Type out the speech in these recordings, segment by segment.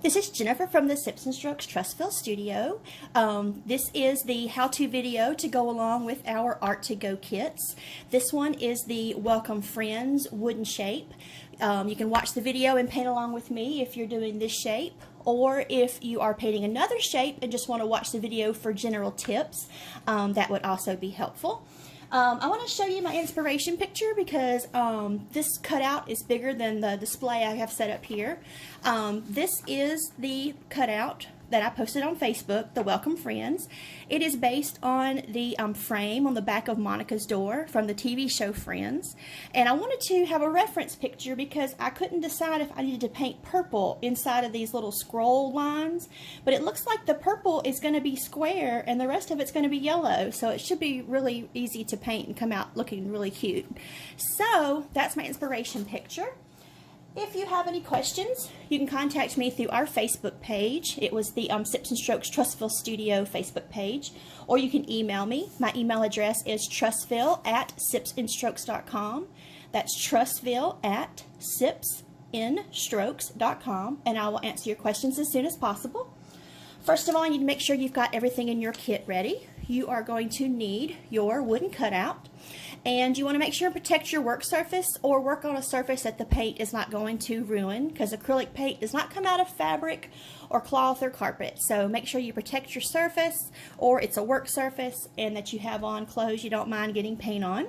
This is Jennifer from the Sips and Strokes Trussville studio. This is the how-to video to go along with our Art to Go kits. This one is the Welcome Friends wooden shape. You can watch the video and paint along with me if you're doing this shape, or if you are painting another shape and just want to watch the video for general tips, that would also be helpful. I want to show you my inspiration picture because this cutout is bigger than the display I have set up here. This is the cutout that I posted on Facebook, the Welcome Friends. It is based on the frame on the back of Monica's door from the TV show Friends. And I wanted to have a reference picture because I couldn't decide if I needed to paint purple inside of these little scroll lines. But it looks like the purple is going to be square and the rest of it's going to be yellow. So it should be really easy to paint and come out looking really cute. So that's my inspiration picture. If you have any questions, you can contact me through our Facebook page. It was the Sips and Strokes Trussville Studio Facebook page. Or you can email me. My email address is trussville@sipsandstrokes.com. That's trussville@sipsandstrokes.com. And I will answer your questions as soon as possible. First of all, you need to make sure you've got everything in your kit ready. You are going to need your wooden cutout, and you want to make sure and protect your work surface or work on a surface that the paint is not going to ruin, because acrylic paint does not come out of fabric or cloth or carpet. So make sure you protect your surface, or it's a work surface, and that you have on clothes you don't mind getting paint on.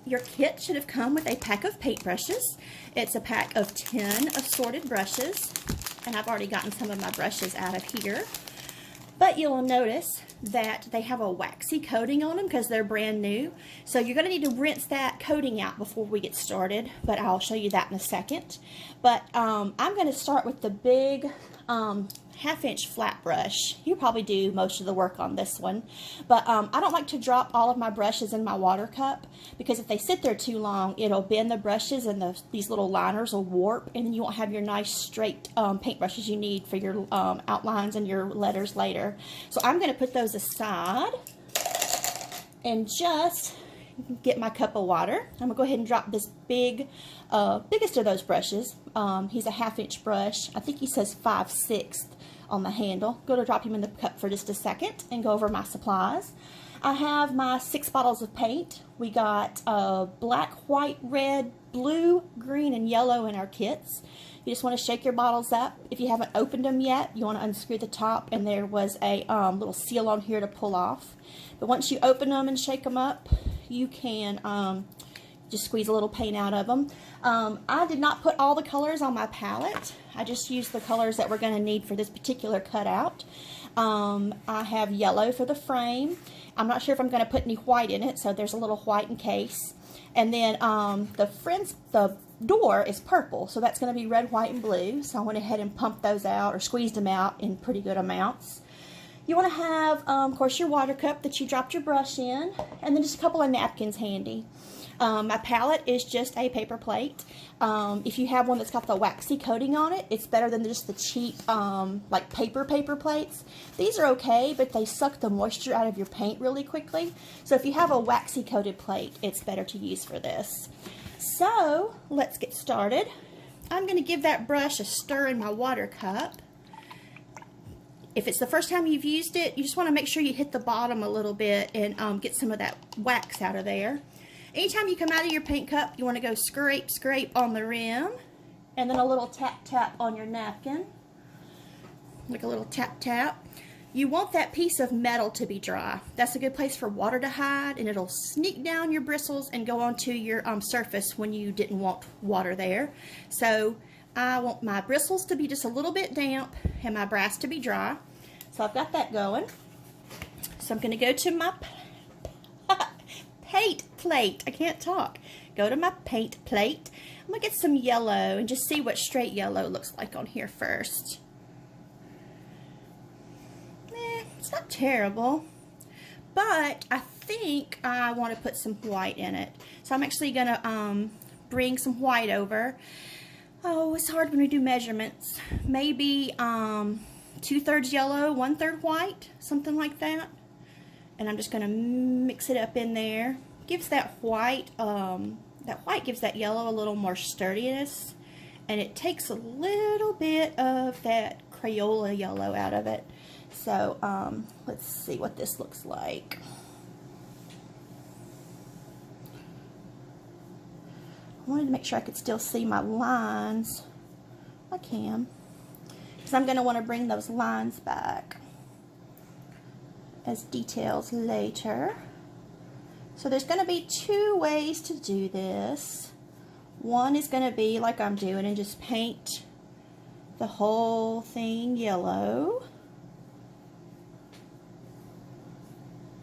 Your kit should have come with a pack of paintbrushes. It's a pack of 10 assorted brushes, and I've already gotten some of my brushes out of here. But you'll notice that they have a waxy coating on them because they're brand new. So you're going to need to rinse that coating out before we get started, but I'll show you that in a second. But I'm going to start with the big half-inch flat brush. You probably do most of the work on this one, but I don't like to drop all of my brushes in my water cup, because if they sit there too long, it'll bend the brushes and these little liners will warp, and then you won't have your nice straight paint brushes you need for your outlines and your letters later. So I'm going to put those aside and just get my cup of water. I'm going to go ahead and drop this biggest of those brushes. He's a half-inch brush. I think he says 5/6 on the handle. Going to drop him in the cup for just a second and go over my supplies. I have my 6 bottles of paint. We got black, white, red, blue, green, and yellow in our kits. You just want to shake your bottles up. If you haven't opened them yet, you want to unscrew the top, and there was a little seal on here to pull off. But once you open them and shake them up, you can just squeeze a little paint out of them. I did not put all the colors on my palette. I just used the colors that we're going to need for this particular cutout. I have yellow for the frame. I'm not sure if I'm going to put any white in it, so there's a little white in case. And then the door is purple, so that's going to be red, white, and blue. So I went ahead and pumped those out, or squeezed them out in pretty good amounts. You want to have, of course, your water cup that you dropped your brush in, and then just a couple of napkins handy. My palette is just a paper plate. If you have one that's got the waxy coating on it, it's better than just the cheap like paper plates. These are okay, but they suck the moisture out of your paint really quickly. So if you have a waxy coated plate, it's better to use for this. So let's get started. I'm going to give that brush a stir in my water cup. If it's the first time you've used it, you just want to make sure you hit the bottom a little bit and get some of that wax out of there. Anytime you come out of your paint cup, you want to go scrape, scrape on the rim, and then a little tap, tap on your napkin. Like a little tap, tap. You want that piece of metal to be dry. That's a good place for water to hide, and it'll sneak down your bristles and go onto your surface when you didn't want water there. So I want my bristles to be just a little bit damp and my brass to be dry. So I've got that going. So I'm going to go to my paint plate. I can't talk. Go to my paint plate. I'm going to get some yellow and just see what straight yellow looks like on here first. It's not terrible, but I think I want to put some white in it. So I'm actually going to bring some white over. Oh, it's hard when we do measurements. Maybe 2/3 yellow, 1/3 white, something like that. And I'm just going to mix it up in there. Gives that white gives that yellow a little more sturdiness, and it takes a little bit of that Crayola yellow out of it. So let's see what this looks like. I wanted to make sure I could still see my lines. I can, because I'm going to want to bring those lines back as details later. So there's going to be two ways to do this. One is going to be like I'm doing and just paint the whole thing yellow.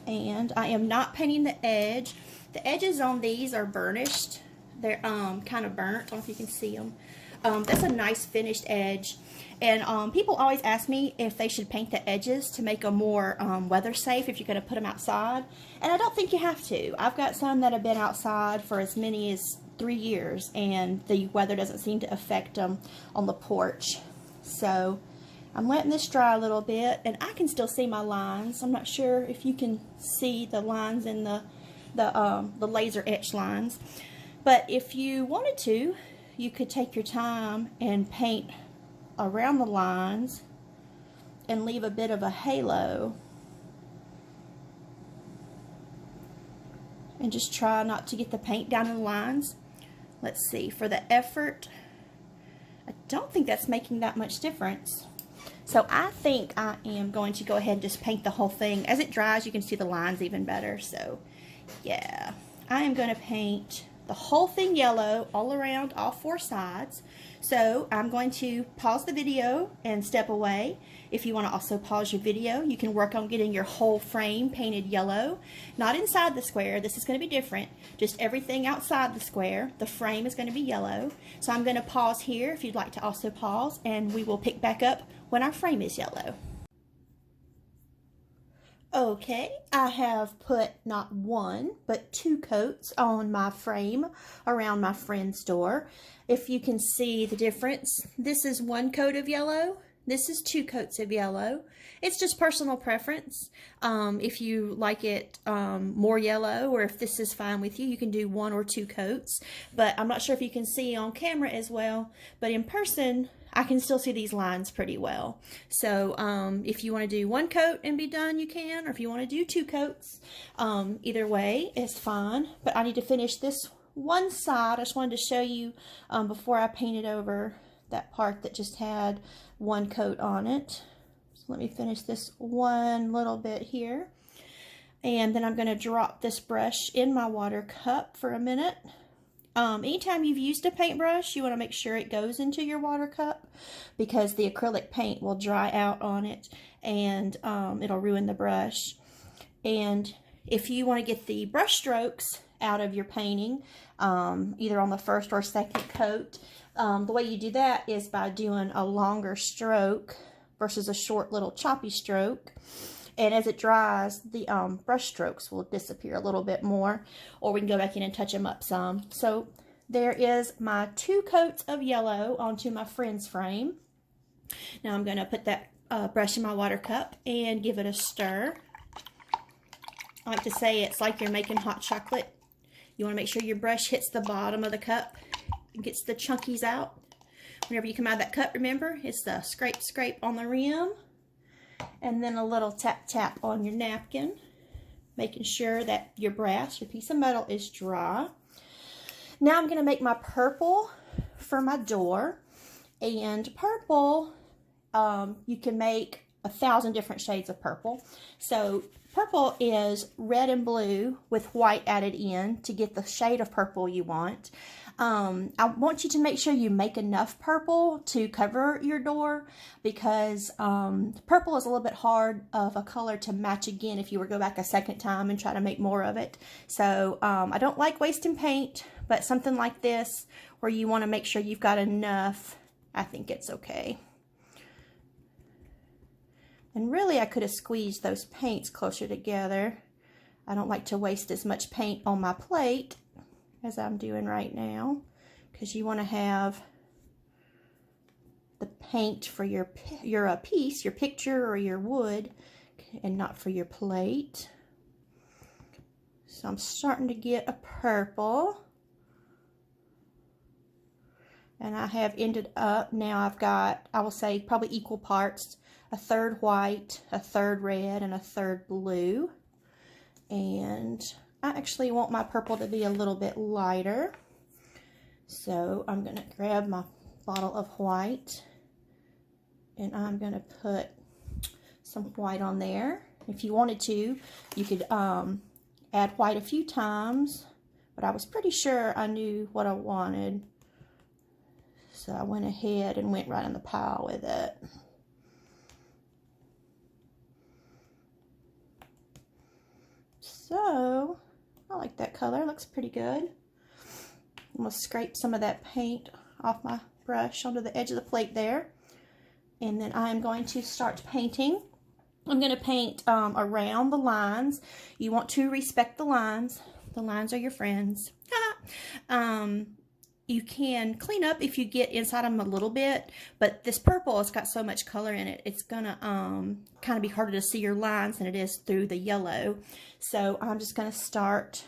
And I am not painting the edge. The edges on these are burnished. They're kind of burnt. I don't know if you can see them. That's a nice finished edge. And people always ask me if they should paint the edges to make them more weather safe if you're going to put them outside. And I don't think you have to. I've got some that have been outside for as many as 3 years, and the weather doesn't seem to affect them on the porch. So I'm letting this dry a little bit, and I can still see my lines. I'm not sure if you can see the lines in the laser etch lines. But if you wanted to, you could take your time and paint around the lines and leave a bit of a halo. And just try not to get the paint down in the lines. Let's see, for the effort, I don't think that's making that much difference. So I think I am going to go ahead and just paint the whole thing. As it dries, you can see the lines even better. So yeah, I am going to paint the whole thing yellow all around all 4 sides. So I'm going to pause the video and step away. If you want to also pause your video, you can work on getting your whole frame painted yellow. Not inside the square, this is going to be different. Just everything outside the square, the frame is going to be yellow. So I'm going to pause here if you'd like to also pause, and we will pick back up when our frame is yellow. Okay, I have put not 1, but 2 coats on my frame around my friend's door. If you can see the difference, this is 1 coat of yellow, this is 2 coats of yellow. It's just personal preference. If you like it more yellow, or if this is fine with you, you can do 1 or 2 coats. But I'm not sure if you can see on camera as well, but in person, I can still see these lines pretty well. So if you want to do 1 coat and be done, you can. Or if you want to do 2 coats, either way is fine. But I need to finish this one side. I just wanted to show you before I painted over that part that just had 1 coat on it. So let me finish this one little bit here. And then I'm going to drop this brush in my water cup for a minute. Anytime you've used a paintbrush, you want to make sure it goes into your water cup, because the acrylic paint will dry out on it and it'll ruin the brush. And if you want to get the brush strokes out of your painting, either on the first or second coat, the way you do that is by doing a longer stroke versus a short little choppy stroke. And as it dries, the brush strokes will disappear a little bit more, or we can go back in and touch them up some. So there is my 2 coats of yellow onto my friend's frame. Now I'm going to put that brush in my water cup and give it a stir. I like to say it's like you're making hot chocolate. You want to make sure your brush hits the bottom of the cup and gets the chunkies out. Whenever you come out of that cup, remember, it's the scrape, scrape on the rim. And then a little tap, tap on your napkin, making sure that your brass, your piece of metal, is dry. Now I'm going to make my purple for my door. And purple, you can make 1,000 different shades of purple. So purple is red and blue with white added in to get the shade of purple you want. I want you to make sure you make enough purple to cover your door, because purple is a little bit hard of a color to match again if you were to go back a second time and try to make more of it. So I don't like wasting paint, but something like this where you want to make sure you've got enough, I think it's okay. And really I could have squeezed those paints closer together. I don't like to waste as much paint on my plate as I'm doing right now, because you want to have the paint for your piece, your picture or your wood, and not for your plate. So I'm starting to get a purple, And I have ended up, now I've got, I will say, probably equal parts, a third white, a third red, and a third blue. And I actually want my purple to be a little bit lighter. So I'm going to grab my bottle of white, and I'm going to put some white on there. If you wanted to, you could add white a few times, but I was pretty sure I knew what I wanted. So I went ahead and went right in the pile with it. So I like that color, looks pretty good. I'm going to scrape some of that paint off my brush onto the edge of the plate there. And then I'm going to start painting. I'm going to paint around the lines. You want to respect the lines. The lines are your friends. You can clean up if you get inside them a little bit, but this purple has got so much color in it, it's going to kind of be harder to see your lines than it is through the yellow. So I'm just going to start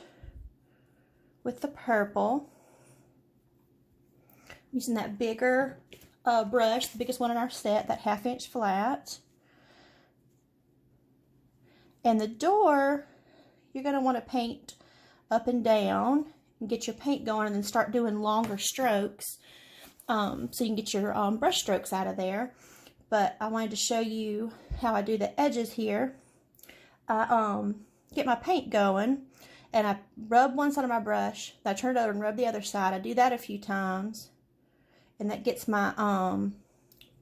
with the purple. Using that bigger brush, the biggest one in our set, that 1/2 inch flat. And the door, you're going to want to paint up and down and get your paint going, and then start doing longer strokes so you can get your brush strokes out of there. But I wanted to show you how I do the edges here. I get my paint going, and I rub one side of my brush, then I turn it over and rub the other side. I do that a few times, and that gets my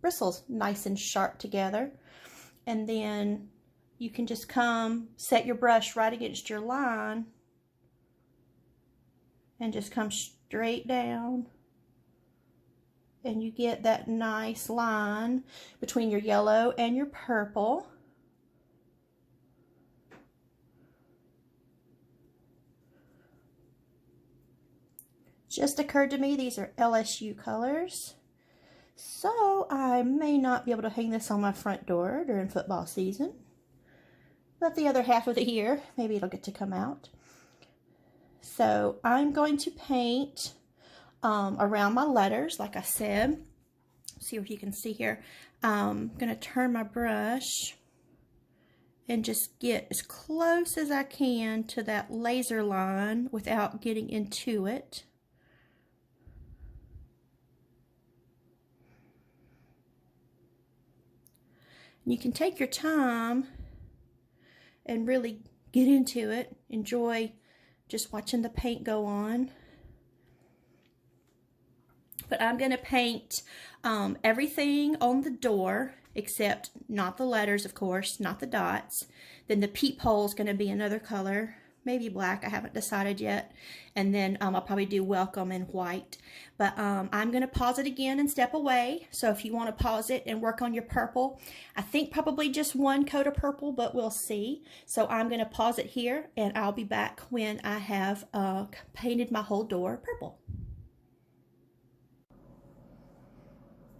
bristles nice and sharp together. And then you can just come set your brush right against your line and just come straight down, and you get that nice line between your yellow and your purple. Just occurred to me these are LSU colors, so I may not be able to hang this on my front door during football season, but the other half of the year maybe it'll get to come out. So I'm going to paint around my letters, like I said. See if you can see here. I'm going to turn my brush and just get as close as I can to that laser line without getting into it. You can take your time and really get into it. Enjoy just watching the paint go on. But I'm going to paint everything on the door, except not the letters, of course, not the dots. Then the peephole is going to be another color, maybe black, I haven't decided yet. And then I'll probably do welcome in white. But I'm going to pause it again and step away. So if you want to pause it and work on your purple, I think probably just one coat of purple, but we'll see. So I'm going to pause it here, and I'll be back when I have painted my whole door purple.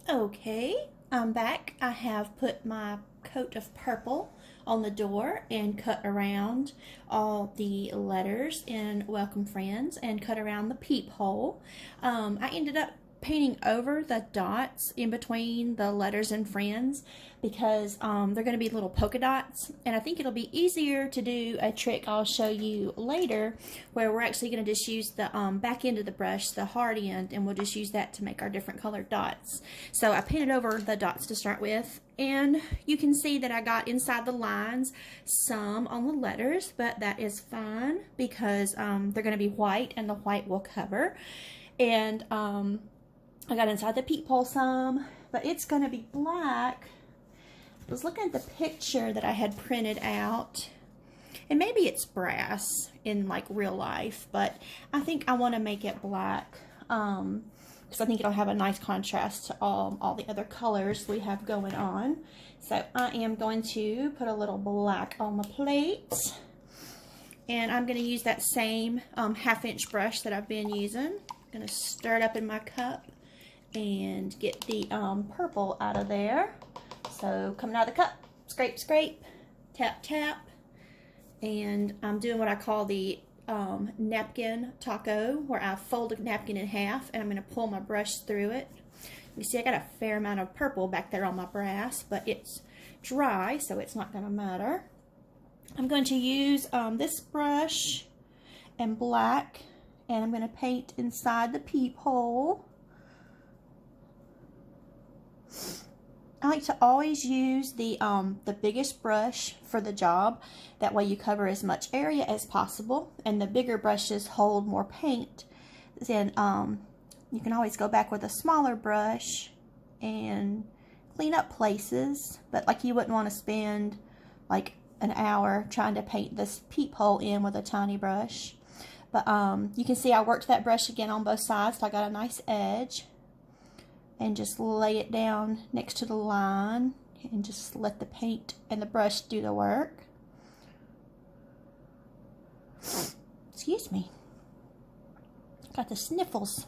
Okay, I'm back. I have put my coat of purple on the door and cut around all the letters in Welcome Friends and cut around the peephole. I ended up painting over the dots in between the letters and friends because they're going to be little polka dots, and I think it'll be easier to do a trick I'll show you later where we're actually going to just use the back end of the brush, the hard end, and we'll just use that to make our different colored dots. So I painted over the dots to start with, and you can see that I got inside the lines some on the letters, but that is fine because they're going to be white and the white will cover. And I got inside the peephole some, but it's going to be black. I was looking at the picture that I had printed out, and maybe it's brass in like real life, but I think I want to make it black because I think it'll have a nice contrast to all the other colors we have going on. So I am going to put a little black on the plate, and I'm going to use that same 1/2 inch brush that I've been using. I'm going to stir it up in my cup and get the purple out of there. So coming out of the cup, scrape, scrape, tap, tap. And I'm doing what I call the napkin taco where I fold a napkin in half, and I'm going to pull my brush through it. You see I got a fair amount of purple back there on my brass, but it's dry, so it's not going to matter. I'm going to use this brush and black, and I'm going to paint inside the peephole. I like to always use the biggest brush for the job. That way you cover as much area as possible, and the bigger brushes hold more paint. Then you can always go back with a smaller brush and clean up places, but like you wouldn't want to spend like an hour trying to paint this peephole in with a tiny brush. But you can see I worked that brush again on both sides, so I got a nice edge. And just lay it down next to the line and just let the paint and the brush do the work. Excuse me. Got the sniffles.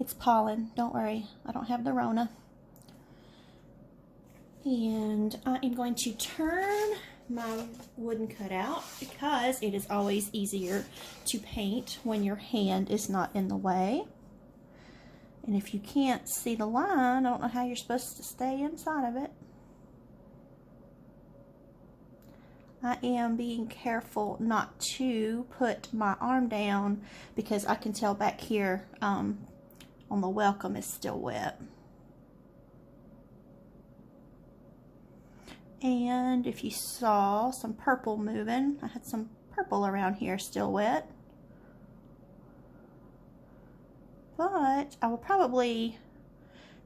It's pollen. Don't worry. I don't have the Rona. And I am going to turn my wooden cutout because it is always easier to paint when your hand is not in the way. And if you can't see the line, I don't know how you're supposed to stay inside of it. I am being careful not to put my arm down because I can tell back here on the welcome is still wet. And if you saw some purple moving, I had some purple around here still wet. But I will probably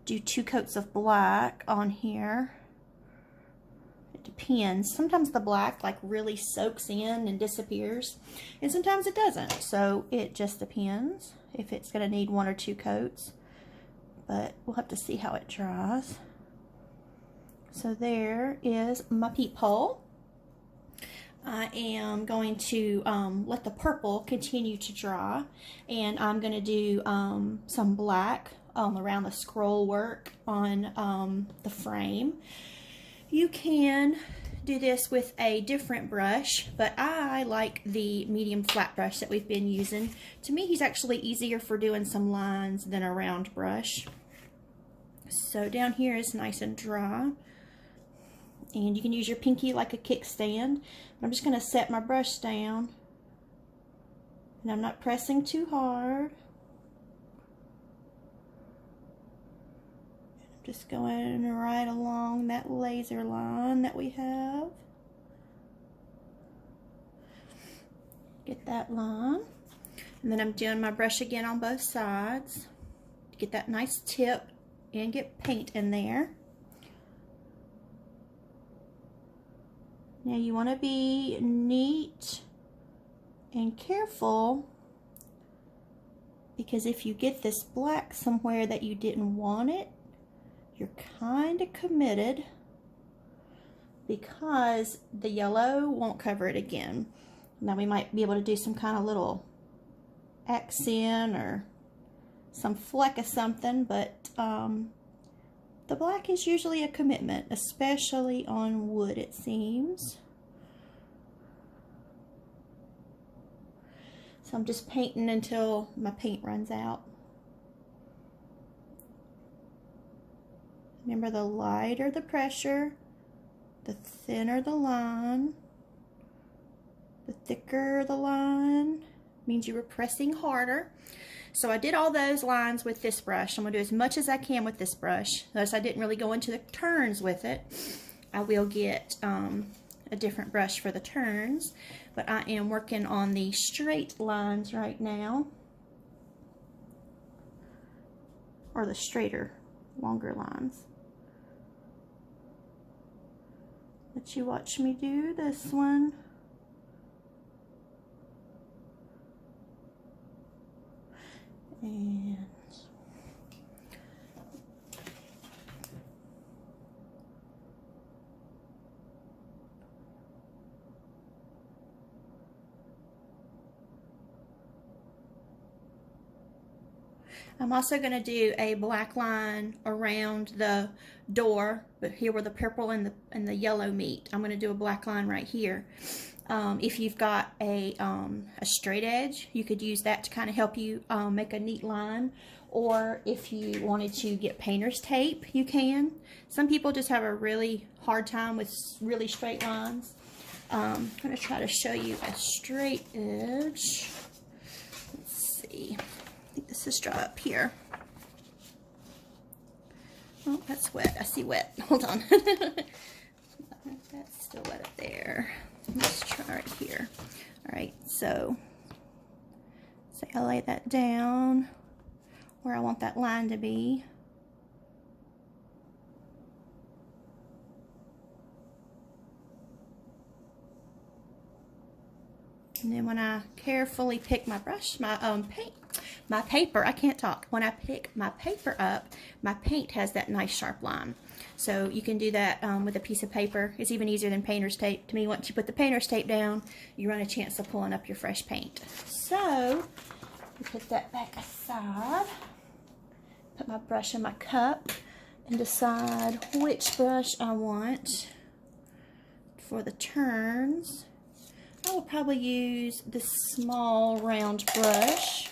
do 2 coats of black on here. It depends. Sometimes the black like really soaks in and disappears, and sometimes it doesn't. So it just depends if it's going to need 1 or 2 coats. But we'll have to see how it dries. So there is my peephole. I am going to let the purple continue to dry, and I'm going to do some black around the scroll work on the frame. You can do this with a different brush, but I like the medium flat brush that we've been using. To me, he's actually easier for doing some lines than a round brush. So down here is nice and dry. And you can use your pinky like a kickstand. I'm just going to set my brush down. And I'm not pressing too hard. I'm just going right along that laser line that we have. Get that line. And then I'm doing my brush again on both sides to get that nice tip and get paint in there. Now you want to be neat and careful, because if you get this black somewhere that you didn't want it, you're kind of committed, because the yellow won't cover it again. Now we might be able to do some kind of little accent or some fleck of something, but the black is usually a commitment, especially on wood, it seems. So I'm just painting until my paint runs out. Remember, the lighter the pressure, the thinner the line. The thicker the line means you were pressing harder. So I did all those lines with this brush. I'm going to do as much as I can with this brush. Notice I didn't really go into the turns with it. I will get a different brush for the turns, but I am working on the straight lines right now, or the straighter, longer lines. Let you watch me do this one. And I'm also going to do a black line around the door, but here where the purple and the yellow meet, I'm going to do a black line right here. If you've got a straight edge, you could use that to kind of help you make a neat line. Or if you wanted to get painter's tape, you can. Some people just have a really hard time with really straight lines. I'm going to try to show you a straight edge. Let's see. I think this is dry up here. Oh, that's wet. I see wet. Hold on. That's still wet up there. Let's try right here. All right, so I lay that down where I want that line to be. And then when I carefully pick my brush, my paper, I can't talk. When I pick my paper up, my paint has that nice sharp line. So you can do that with a piece of paper. It's even easier than painter's tape. To me, once you put the painter's tape down, you run a chance of pulling up your fresh paint. So, we put that back aside. Put my brush in my cup and decide which brush I want for the turns. I will probably use this small round brush.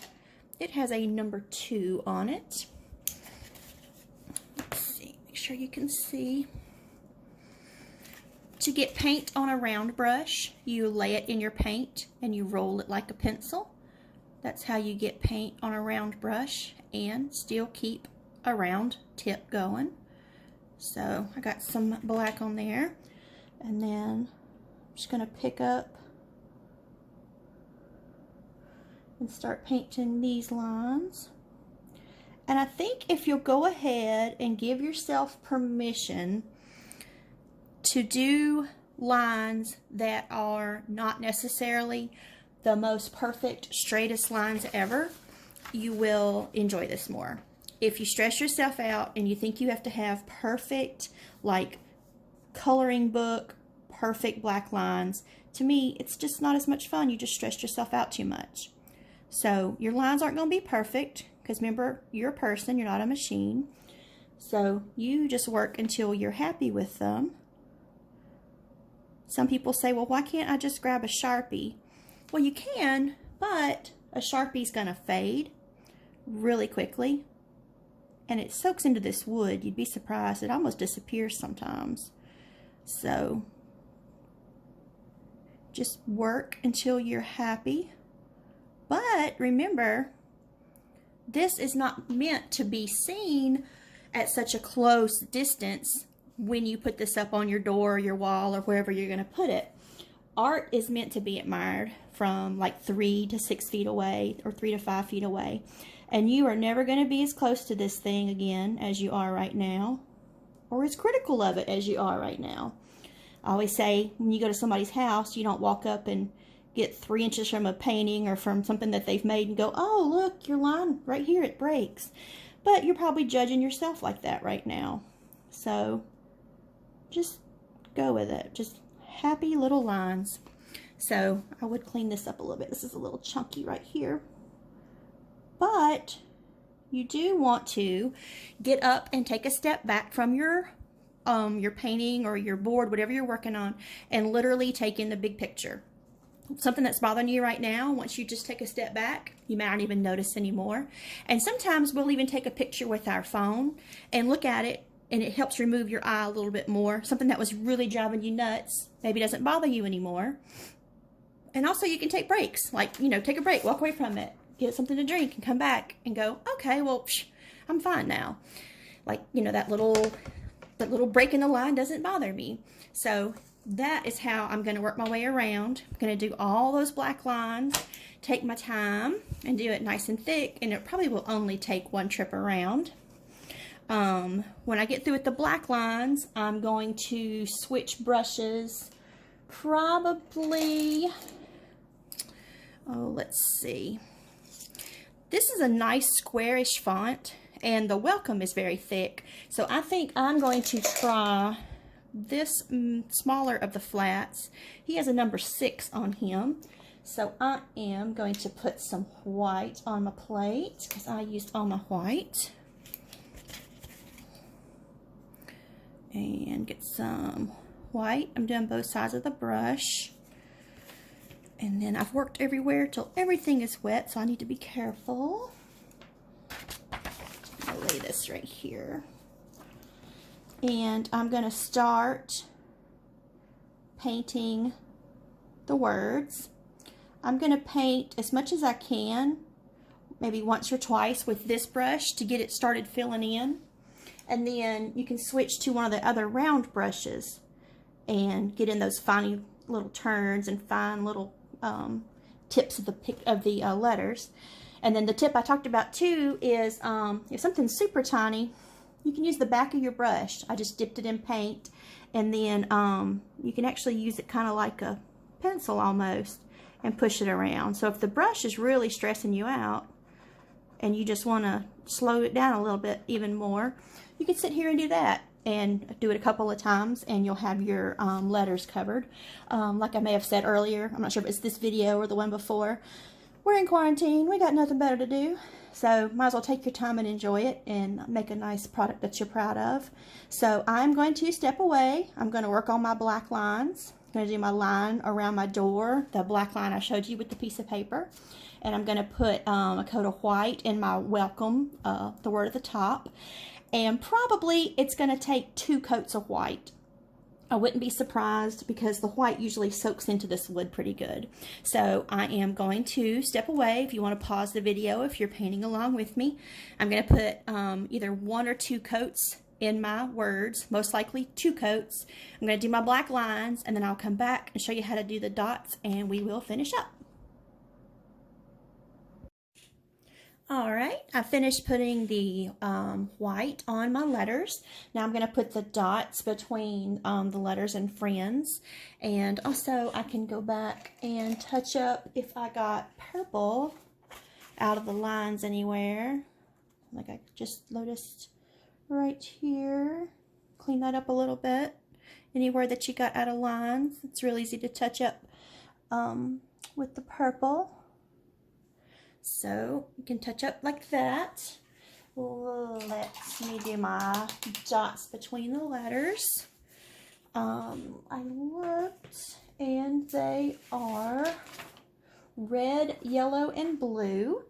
It has a number 2 on it. Let's see, make sure you can see. To get paint on a round brush, you lay it in your paint and you roll it like a pencil. That's how you get paint on a round brush and still keep a round tip going. So I got some black on there, and then I'm just going to pick up and start painting these lines. And I think if you'll go ahead and give yourself permission to do lines that are not necessarily the most perfect, straightest lines ever, you will enjoy this more. If you stress yourself out and you think you have to have perfect, like coloring book, perfect black lines, to me, it's just not as much fun. You just stressed yourself out too much. So your lines aren't going to be perfect, because remember, you're a person, you're not a machine. So you just work until you're happy with them. Some people say, well, why can't I just grab a Sharpie? Well, you can, but a Sharpie's going to fade really quickly, and it soaks into this wood. You'd be surprised. It almost disappears sometimes. So just work until you're happy. But remember, this is not meant to be seen at such a close distance when you put this up on your door or your wall or wherever you're going to put it. Art is meant to be admired from like 3 to 6 feet away or 3 to 5 feet away. And you are never going to be as close to this thing again as you are right now, or as critical of it as you are right now. I always say, when you go to somebody's house, you don't walk up and get 3 inches from a painting or from something that they've made and go, oh, look, your line right here, it breaks. But you're probably judging yourself like that right now. So just go with it. Just happy little lines. So I would clean this up a little bit. This is a little chunky right here. But you do want to get up and take a step back from your painting or your board, whatever you're working on, and literally take in the big picture. Something that's bothering you right now, once you just take a step back, you might not even notice anymore. And sometimes we'll even take a picture with our phone and look at it, and it helps remove your eye a little bit more. Something that was really driving you nuts maybe doesn't bother you anymore. And also you can take breaks, like, you know, take a break, walk away from it, get something to drink, and come back and go, okay, well, I'm fine now. Like, you know, that little break in the line doesn't bother me. So that is how I'm going to work my way around. I'm going to do all those black lines, take my time, and do it nice and thick, and it probably will only take 1 trip around. When I get through with the black lines, I'm going to switch brushes, probably, oh, let's see. This is a nice squarish font, and the welcome is very thick, so I think I'm going to try this smaller of the flats. He has a number 6 on him, So I am going to put some white on my plate because I used all my white. And get some white. I'm doing both sides of the brush. And then I've worked everywhere till everything is wet, so I need to be careful. I'll lay this right here. And I'm going to start painting the words. I'm going to paint as much as I can, maybe once or twice with this brush to get it started filling in. And then you can switch to one of the other round brushes and get in those fine little turns and fine little tips of the letters. And then the tip I talked about too is if something's super tiny, you can use the back of your brush. I just dipped it in paint, and then you can actually use it kind of like a pencil almost and push it around. So if the brush is really stressing you out and you just want to slow it down a little bit even more, you can sit here and do that and do it a couple of times, and you'll have your letters covered. Like I may have said earlier, I'm not sure if it's this video or the one before, we're in quarantine, we got nothing better to do, so might as well take your time and enjoy it and make a nice product that you're proud of. So I'm going to step away. I'm going to work on my black lines. I'm going to do my line around my door, the black line I showed you with the piece of paper, and I'm going to put a coat of white in my welcome, the word at the top. And probably it's going to take 2 coats of white. I wouldn't be surprised because the white usually soaks into this wood pretty good. So I am going to step away. If you want to pause the video, if you're painting along with me, I'm going to put either 1 or 2 coats in my words, most likely 2 coats. I'm going to do my black lines, and then I'll come back and show you how to do the dots, and we will finish up. Alright, I finished putting the white on my letters. Now I'm going to put the dots between the letters and friends. And also I can go back and touch up if I got purple out of the lines anywhere. Like I just noticed right here. Clean that up a little bit. Anywhere that you got out of lines, it's real easy to touch up with the purple. So you can touch up like that. Let me do my dots between the letters. I looked and they are red, yellow, and blue.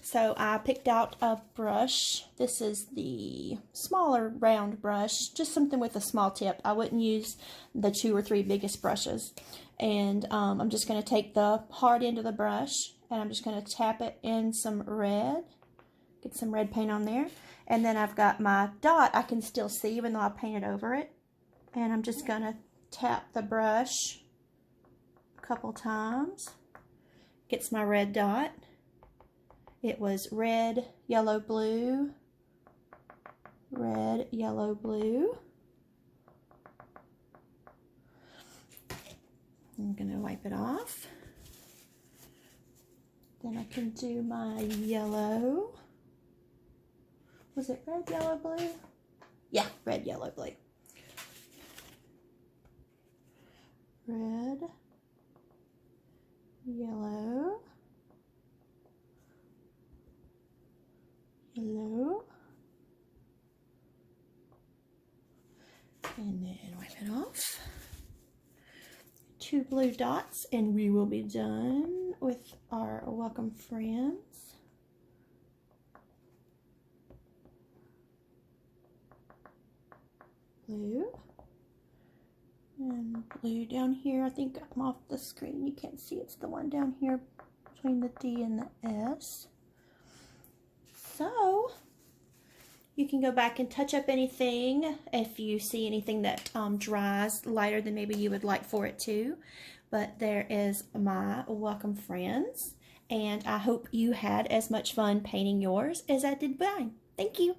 So I picked out a brush. This is the smaller round brush, just something with a small tip. I wouldn't use the 2 or 3 biggest brushes. And I'm just going to take the hard end of the brush, and I'm just going to tap it in some red. Get some red paint on there. And then I've got my dot I can still see even though I painted over it. And I'm just going to tap the brush a couple times. Gets my red dot. It was red, yellow, blue. Red, yellow, blue. I'm going to wipe it off. Then I can do my yellow. Was it red, yellow, blue? Yeah, red, yellow, blue. Red, yellow, yellow, and then wipe it off. 2 blue dots, and we will be done with our welcome friends. Blue. And blue down here. I think I'm off the screen. You can't see. It's the one down here between the D and the S. So you can go back and touch up anything if you see anything that dries lighter than maybe you would like for it to. But there is my welcome friends, and I hope you had as much fun painting yours as I did mine. Thank you.